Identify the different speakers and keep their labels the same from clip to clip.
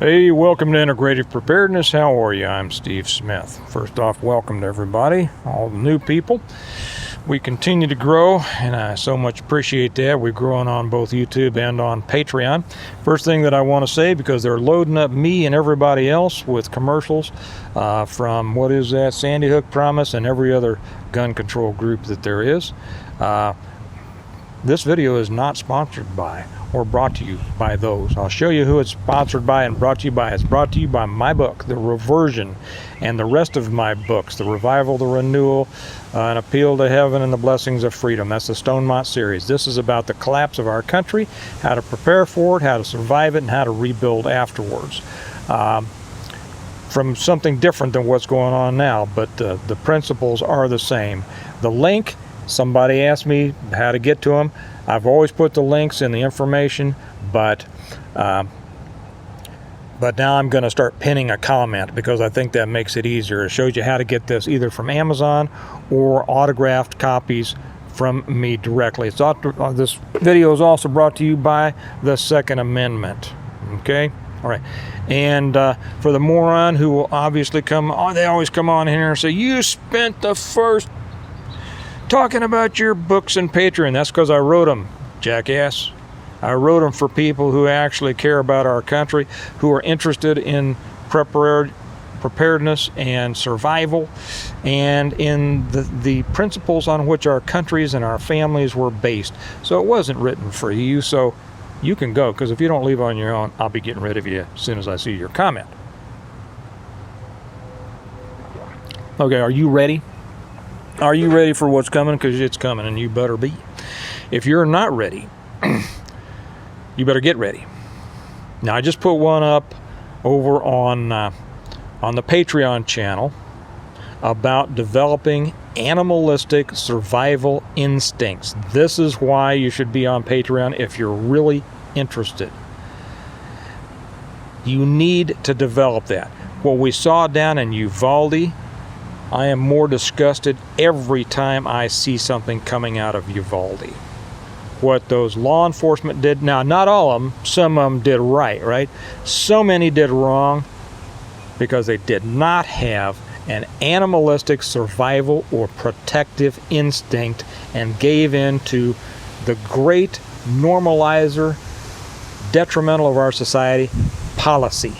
Speaker 1: Hey, welcome to Integrative Preparedness. How are you? I'm Steve Smith. First off, welcome to everybody, all the new people. We continue to grow, and I so much appreciate that. We're growing on both YouTube and on Patreon. First thing that I want to say, because they're loading up me and everybody else with commercials from, what is that, Sandy Hook Promise and every other gun control group that there is. This video is not sponsored by or brought to you by those. I'll show you who it's sponsored by and brought to you by. It's brought to you by my book, The Reversion, and the rest of my books, The Revival, The Renewal, An Appeal to Heaven, and The Blessings of Freedom. That's the Stonemont series. This is about the collapse of our country, how to prepare for it, how to survive it, and how to rebuild afterwards. From something different than what's going on now, but the principles are the same. The link, somebody asked me how to get to them. I've always put the links in the information, but now I'm going to start pinning a comment because I think that makes it easier. It shows you how to get this either from Amazon or autographed copies from me directly. This video is also brought to you by the Second Amendment. Okay? All right. And for the moron who will obviously they always come on here and say, you spent the first talking about your books and Patreon. That's because I wrote them, jackass. I wrote them for people who actually care about our country, who are interested in preparedness and survival, and in the principles on which our countries and our families were based. So it wasn't written for you, so you can go, because if you don't leave on your own, I'll be getting rid of you as soon as I see your comment. Okay, are you ready? Are you ready for what's coming? Because it's coming, and you better be. If you're not ready, you better get ready. Now, I just put one up over on the Patreon channel about developing animalistic survival instincts. This is why you should be on Patreon if you're really interested. You need to develop that. What we saw down in Uvalde, I am more disgusted every time I see something coming out of Uvalde. What those law enforcement did, now not all of them, some of them did right? So many did wrong because they did not have an animalistic survival or protective instinct and gave in to the great normalizer, detrimental of our society, policy.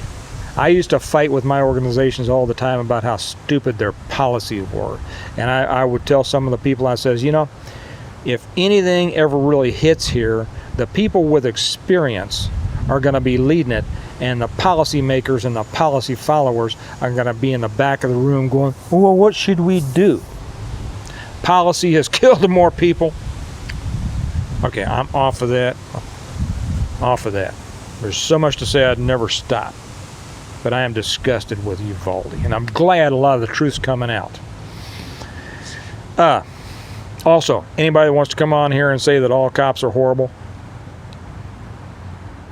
Speaker 1: I used to fight with my organizations all the time about how stupid their policies were. And I would tell some of the people, I says, if anything ever really hits here, the people with experience are going to be leading it, and the policymakers and the policy followers are going to be in the back of the room going, well, what should we do? Policy has killed more people. Okay, I'm off of that. Off of that. There's so much to say I'd never stop. But I am disgusted with Uvalde, and I'm glad a lot of the truth's coming out. Also, anybody that wants to come on here and say that all cops are horrible,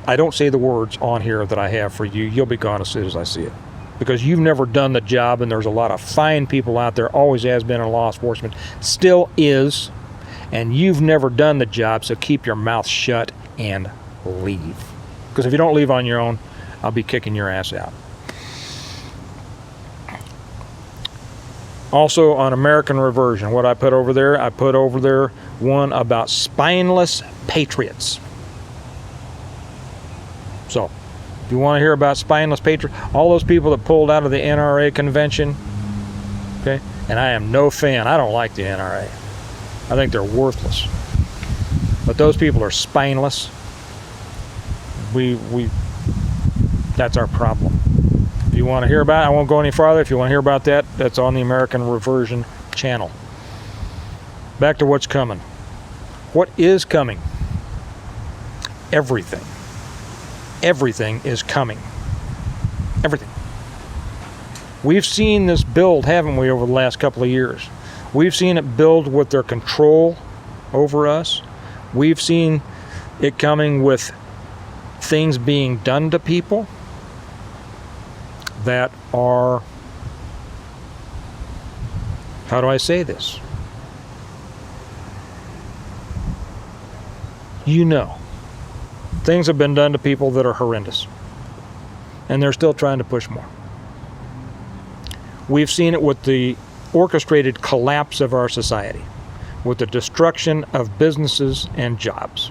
Speaker 1: I don't say the words on here that I have for you. You'll be gone as soon as I see it. Because you've never done the job, and there's a lot of fine people out there, always has been in law enforcement, still is, and you've never done the job, so keep your mouth shut and leave. Because if you don't leave on your own, I'll be kicking your ass out. Also on American Reversion, what I put over there one about spineless patriots. So, if you want to hear about spineless patriots, all those people that pulled out of the NRA convention, okay, and I am no fan, I don't like the NRA. I think they're worthless. But those people are spineless. That's our problem. If you want to hear about it, I won't go any farther. If you want to hear about that, that's on the American Reversion channel. Back to what's coming. What is coming? Everything. Everything is coming. Everything. We've seen this build, haven't we, over the last couple of years? We've seen it build with their control over us. We've seen it coming with things being done to people that are, how do I say this? Things have been done to people that are horrendous. and they're still trying to push more. We've seen it with the orchestrated collapse of our society, with the destruction of businesses and jobs.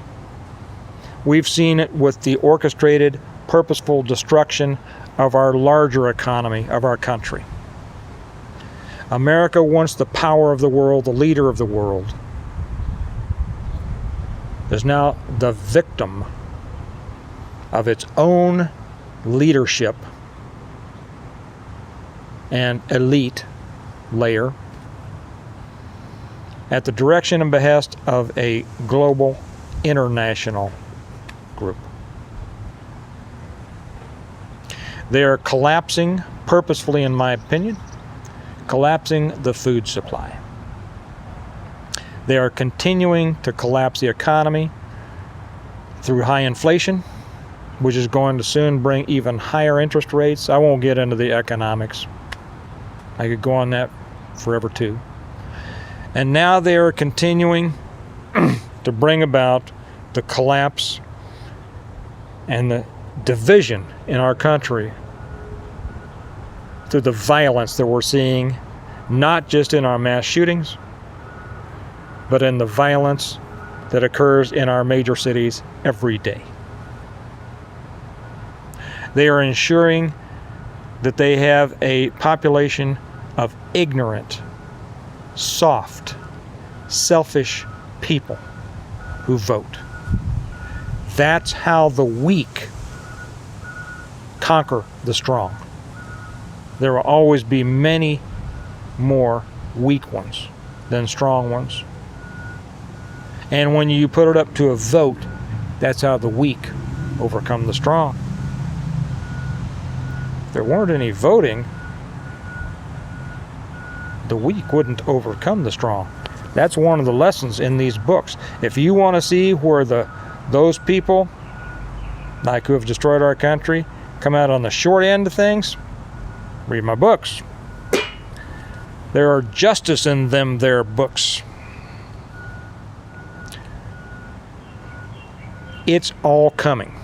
Speaker 1: We've seen it with the orchestrated, purposeful destruction of our larger economy, of our country. America, once the power of the world, the leader of the world, is now the victim of its own leadership and elite layer at the direction and behest of a global international group. They are collapsing purposefully, in my opinion, collapsing the food supply. They are continuing to collapse the economy through high inflation, which is going to soon bring even higher interest rates. I won't get into the economics. I could go on that forever too. And now they are continuing to bring about the collapse and the division in our country through the violence that we're seeing, not just in our mass shootings, but in the violence that occurs in our major cities every day. They are ensuring that they have a population of ignorant, soft, selfish people who vote. That's how the weak conquer the strong. There will always be many more weak ones than strong ones. And when you put it up to a vote, that's how the weak overcome the strong. If there weren't any voting, the weak wouldn't overcome the strong. That's one of the lessons in these books. If you want to see where those people, like who have destroyed our country, come out on the short end of things, read my books. There are justice in them there books. It's all coming.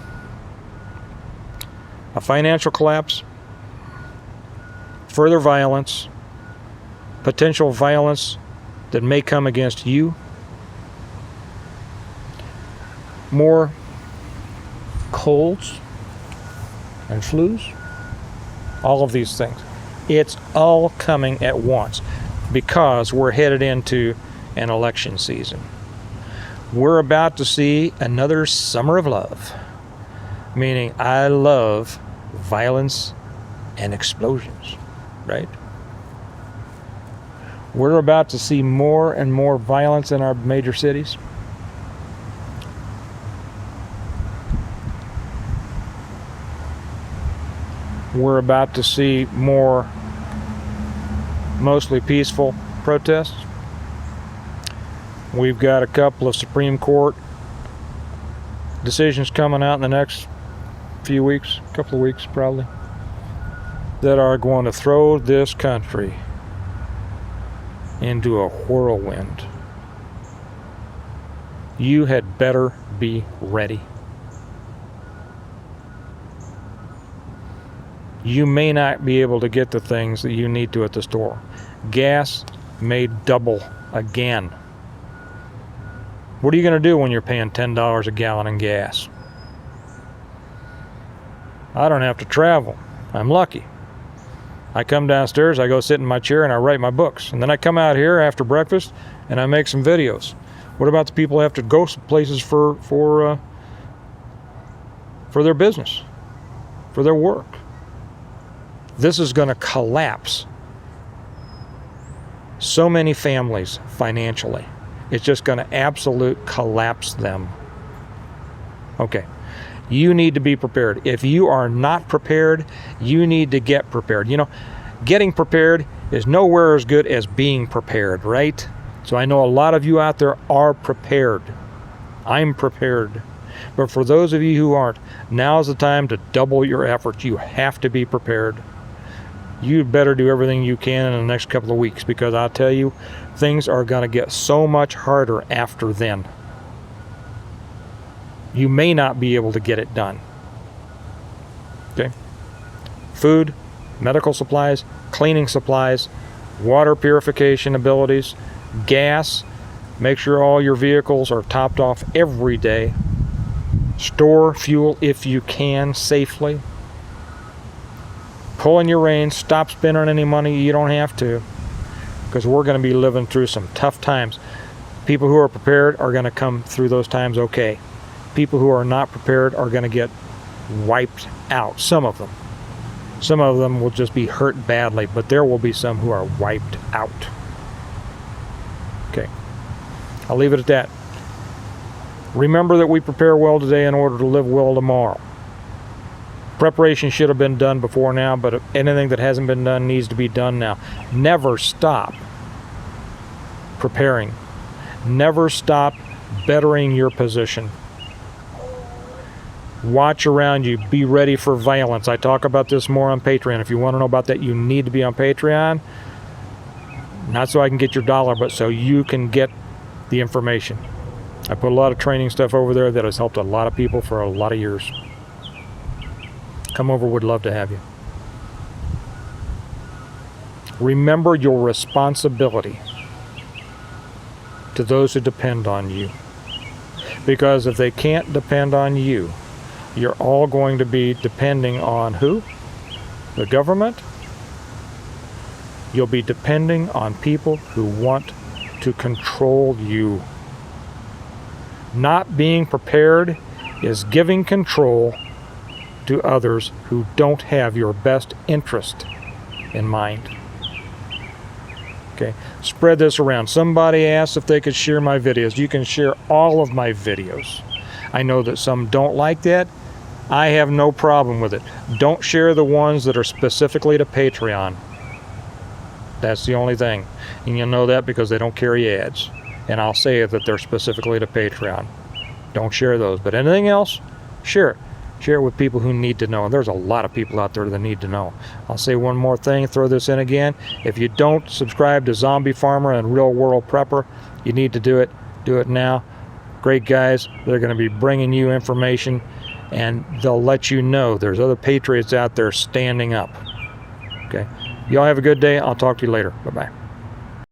Speaker 1: A financial collapse, further violence, potential violence that may come against you, more colds and flus, all of these things. It's all coming at once because we're headed into an election season. We're about to see another summer of love, meaning I love violence and explosions, right? We're about to see more and more violence in our major cities. We're about to see more mostly peaceful protests. We've got a couple of Supreme Court decisions coming out in the next few weeks, couple of weeks probably, that are going to throw this country into a whirlwind. You had better be ready. You may not be able to get the things that you need to at the store. Gas may double again. What are you going to do when you're paying $10 a gallon in gas? I don't have to travel. I'm lucky. I come downstairs, I go sit in my chair, and I write my books. And then I come out here after breakfast, and I make some videos. What about the people who have to go places for their business, for their work? This is going to collapse so many families financially. It's just going to absolute collapse them. Okay. You need to be prepared. If you are not prepared, you need to get prepared. You know, getting prepared is nowhere as good as being prepared, right? So I know a lot of you out there are prepared. I'm prepared. But for those of you who aren't, now's the time to double your efforts. You have to be prepared. You better do everything you can in the next couple of weeks, because I'll tell you, things are going to get so much harder after then. You may not be able to get it done. Okay? food, medical supplies, cleaning supplies, water purification abilities, gas. Make sure all your vehicles are topped off every day. Store fuel if you can safely. Pull in your reins. Stop spending any money you don't have to, because we're going to be living through some tough times. People who are prepared are going to come through those times okay. People who are not prepared are going to get wiped out. Some of them. Some of them will just be hurt badly, but there will be some who are wiped out. Okay. I'll leave it at that. Remember that we prepare well today in order to live well tomorrow. Preparation should have been done before now, but anything that hasn't been done needs to be done now. Never stop preparing. Never stop bettering your position. Watch around you. Be ready for violence. I talk about this more on Patreon. If you want to know about that, you need to be on Patreon. Not so I can get your dollar, but so you can get the information. I put a lot of training stuff over there that has helped a lot of people for a lot of years. Come over, would love to have you. Remember your responsibility to those who depend on you. Because if they can't depend on you, you're all going to be depending on who? The government? You'll be depending on people who want to control you. Not being prepared is giving control to others who don't have your best interest in mind. Okay, spread this around. Somebody asked if they could share my videos. You can share all of my videos. I know that some don't like that. I have no problem with it. Don't share the ones that are specifically to Patreon. That's the only thing. And you'll know that because they don't carry ads. And I'll say that they're specifically to Patreon. Don't share those. But anything else, share it. Share it with people who need to know. And there's a lot of people out there that need to know. I'll say one more thing, throw this in again. If you don't subscribe to Zombie Farmer and Real World Prepper, you need to do it. Do it now. Great guys. They're going to be bringing you information, and they'll let you know there's other patriots out there standing up. Okay. Y'all have a good day. I'll talk to you later. Bye-bye.